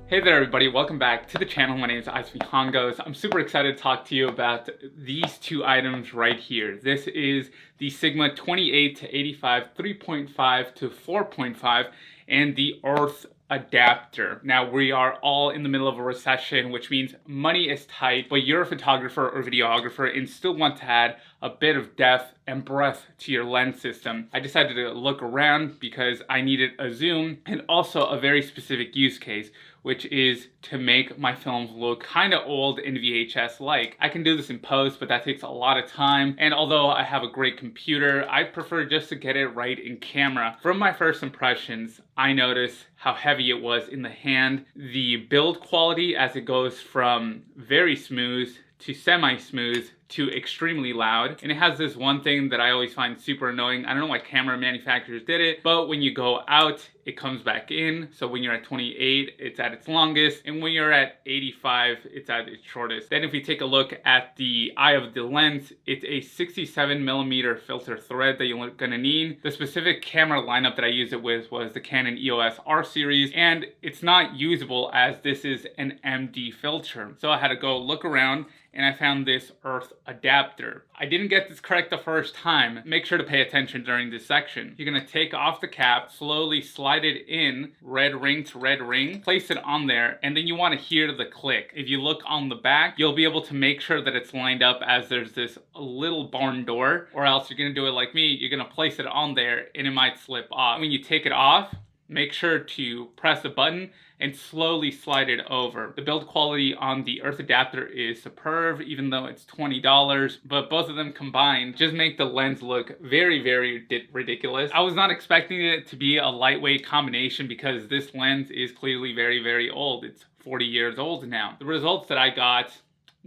Hey there everybody, welcome back to the channel. My name is Isaac Hongos. I'm super excited to talk to you about these two items right here. This is the Sigma 28 to 85 3.5 to 4.5 and the Urth adapter. Now we are all in the middle of a recession, which means money is tight, but you're a photographer or videographer and still want to add a bit of depth and breadth to your lens system. I decided to look around because I needed a zoom and also a very specific use case, which is to make my films look kind of old and VHS-like. I can do this in post, but that takes a lot of time. And although I have a great computer, I prefer just to get it right in camera. From my first impressions, I noticed how heavy it was in the hand. The build quality as it goes from very smooth to semi-smooth to extremely loud. And it has this one thing that I always find super annoying. I don't know why camera manufacturers did it, but when you go out, it comes back in. So when you're at 28, it's at its longest. And when you're at 85, it's at its shortest. Then if we take a look at the eye of the lens, it's a 67mm filter thread that you're gonna need. The specific camera lineup that I used it with was the Canon EOS R series, and it's not usable as this is an MD filter. So I had to go look around and I found this Urth adapter. I didn't get this correct the first time. Make sure to pay attention during this section. You're gonna take off the cap, slowly slide it in, red ring to red ring, place it on there, and then you wanna hear the click. If you look on the back, you'll be able to make sure that it's lined up as there's this little barn door, or else you're gonna do it like me, you're gonna place it on there and it might slip off. When you take it off, make sure to press the button and slowly slide it over. The build quality on the Urth adapter is superb, even though it's $20, but both of them combined just make the lens look very, very ridiculous. I was not expecting it to be a lightweight combination because this lens is clearly very, very old. It's 40 years old now. The results that I got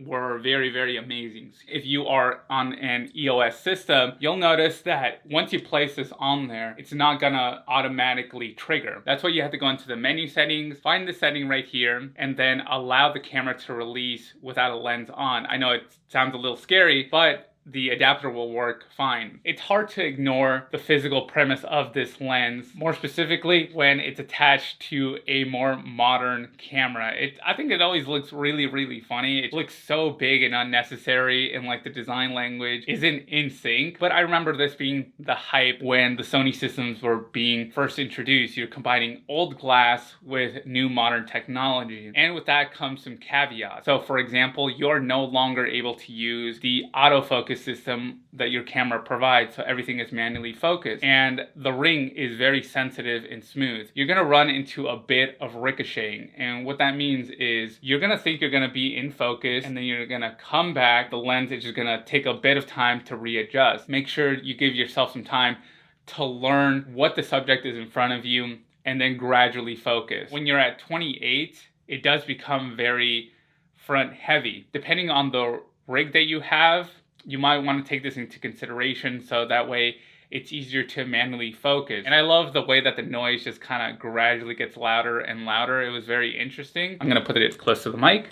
were very, very amazing. If you are on an EOS system, you'll notice that once you place this on there, it's not gonna automatically trigger. That's why you have to go into the menu settings, find the setting right here, and then allow the camera to release without a lens on. I know it sounds a little scary, but the adapter will work fine. It's hard to ignore the physical premise of this lens, more specifically when it's attached to a more modern camera. I think it always looks really, really funny. It looks so big and unnecessary, and like the design language isn't in sync. But I remember this being the hype when the Sony systems were being first introduced. You're combining old glass with new modern technology. And with that comes some caveats. So for example, you're no longer able to use the autofocus system that your camera provides, so everything is manually focused, and the ring is very sensitive and smooth. You're gonna run into a bit of ricocheting, and what that means is you're gonna think you're gonna be in focus, and then you're gonna come back. The lens is just gonna take a bit of time to readjust. Make sure you give yourself some time to learn what the subject is in front of you, and then gradually focus. When you're at 28, it does become very front heavy. Depending on the rig that you have, you might want to take this into consideration so that way it's easier to manually focus. And I love the way that the noise just kind of gradually gets louder and louder. It was very interesting. I'm gonna put it close to the mic.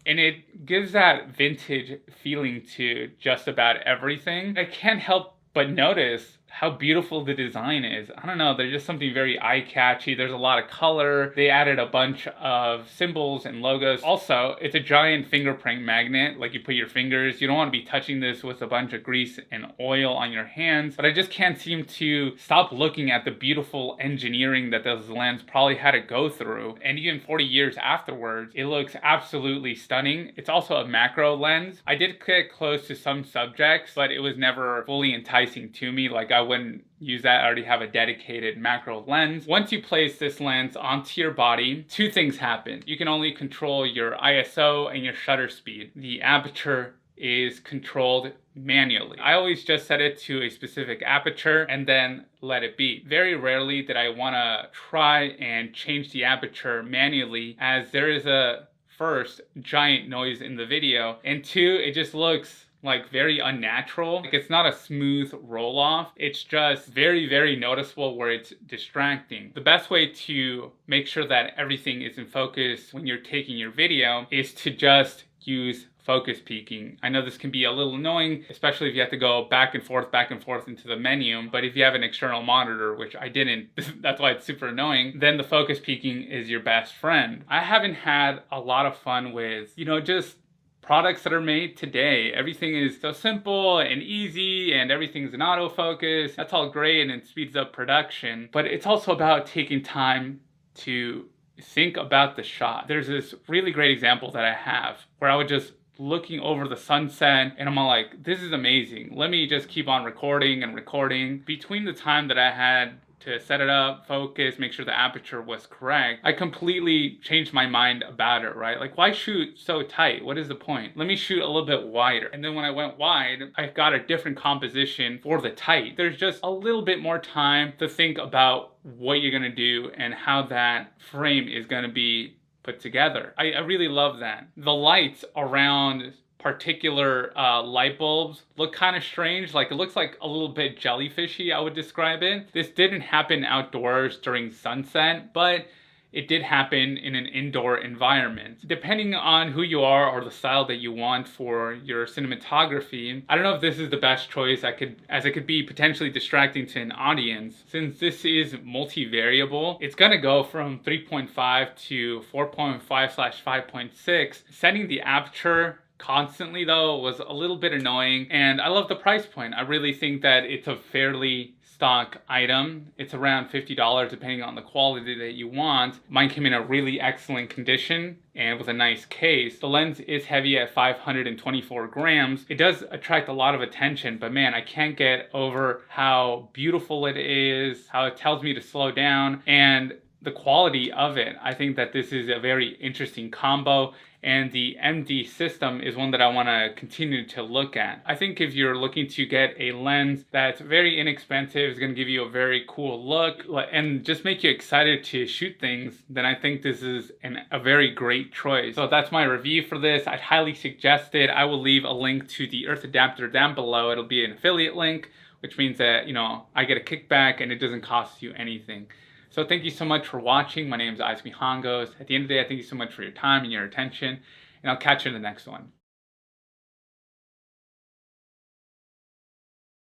And it gives that vintage feeling to just about everything. I can't help but notice how beautiful the design is. I don't know, there's just something very eye-catchy. There's a lot of color. They added a bunch of symbols and logos. Also, it's a giant fingerprint magnet, like you put your fingers. You don't want to be touching this with a bunch of grease and oil on your hands, but I just can't seem to stop looking at the beautiful engineering that this lens probably had to go through. And even 40 years afterwards, it looks absolutely stunning. It's also a macro lens. I did get close to some subjects, but it was never fully enticing to me. Like I wouldn't use that. I already have a dedicated macro lens. Once you place this lens onto your body, two things happen. You can only control your ISO and your shutter speed. The aperture is controlled manually. I always just set it to a specific aperture and then let it be. Very rarely did I want to try and change the aperture manually, as there is a first giant noise in the video, and two, it just looks like very unnatural. Like it's not a smooth roll off. It's just very, very noticeable where it's distracting. The best way to make sure that everything is in focus when you're taking your video is to just use focus peaking. I know this can be a little annoying, especially if you have to go back and forth into the menu, but if you have an external monitor, which I didn't, that's why it's super annoying, then the focus peaking is your best friend. I haven't had a lot of fun with, you know, just products that are made today. Everything is so simple and easy and everything's in autofocus. That's all great and it speeds up production, but it's also about taking time to think about the shot. There's this really great example that I have where I was just looking over the sunset and I'm all like, this is amazing. Let me just keep on recording and recording. Between the time that I had to set it up, focus, make sure the aperture was correct, I completely changed my mind about it, right? Like, why shoot so tight? What is the point? Let me shoot a little bit wider. And then when I went wide, I got a different composition for the tight. There's just a little bit more time to think about what you're gonna do and how that frame is gonna be put together. I really love that. The lights around particular light bulbs look kind of strange. Like, it looks like a little bit jellyfishy, I would describe it. This didn't happen outdoors during sunset, but it did happen in an indoor environment. Depending on who you are or the style that you want for your cinematography, I don't know if this is the best choice, as it could be potentially distracting to an audience. Since this is multivariable, it's gonna go from 3.5 to 4.5/5.6. Setting the aperture constantly though was a little bit annoying, and I love the price point. I really think that it's a fairly stock item. It's around $50 depending on the quality that you want. Mine came in a really excellent condition and with a nice case. The lens is heavy at 524 grams. It does attract a lot of attention, but man, I can't get over how beautiful it is, how it tells me to slow down, and the quality of it. I think that this is a very interesting combo, and the MD system is one that I want to continue to look at. I think if you're looking to get a lens that's very inexpensive, is going to give you a very cool look and just make you excited to shoot things, then I think this is a very great choice. So that's my review for this. I'd highly suggest it. I will leave a link to the Urth adapter down below. It'll be an affiliate link, which means that, you know, I get a kickback and it doesn't cost you anything. So thank you so much for watching. My name is Ismi Hongos. At the end of the day, I thank you so much for your time and your attention, and I'll catch you in the next one.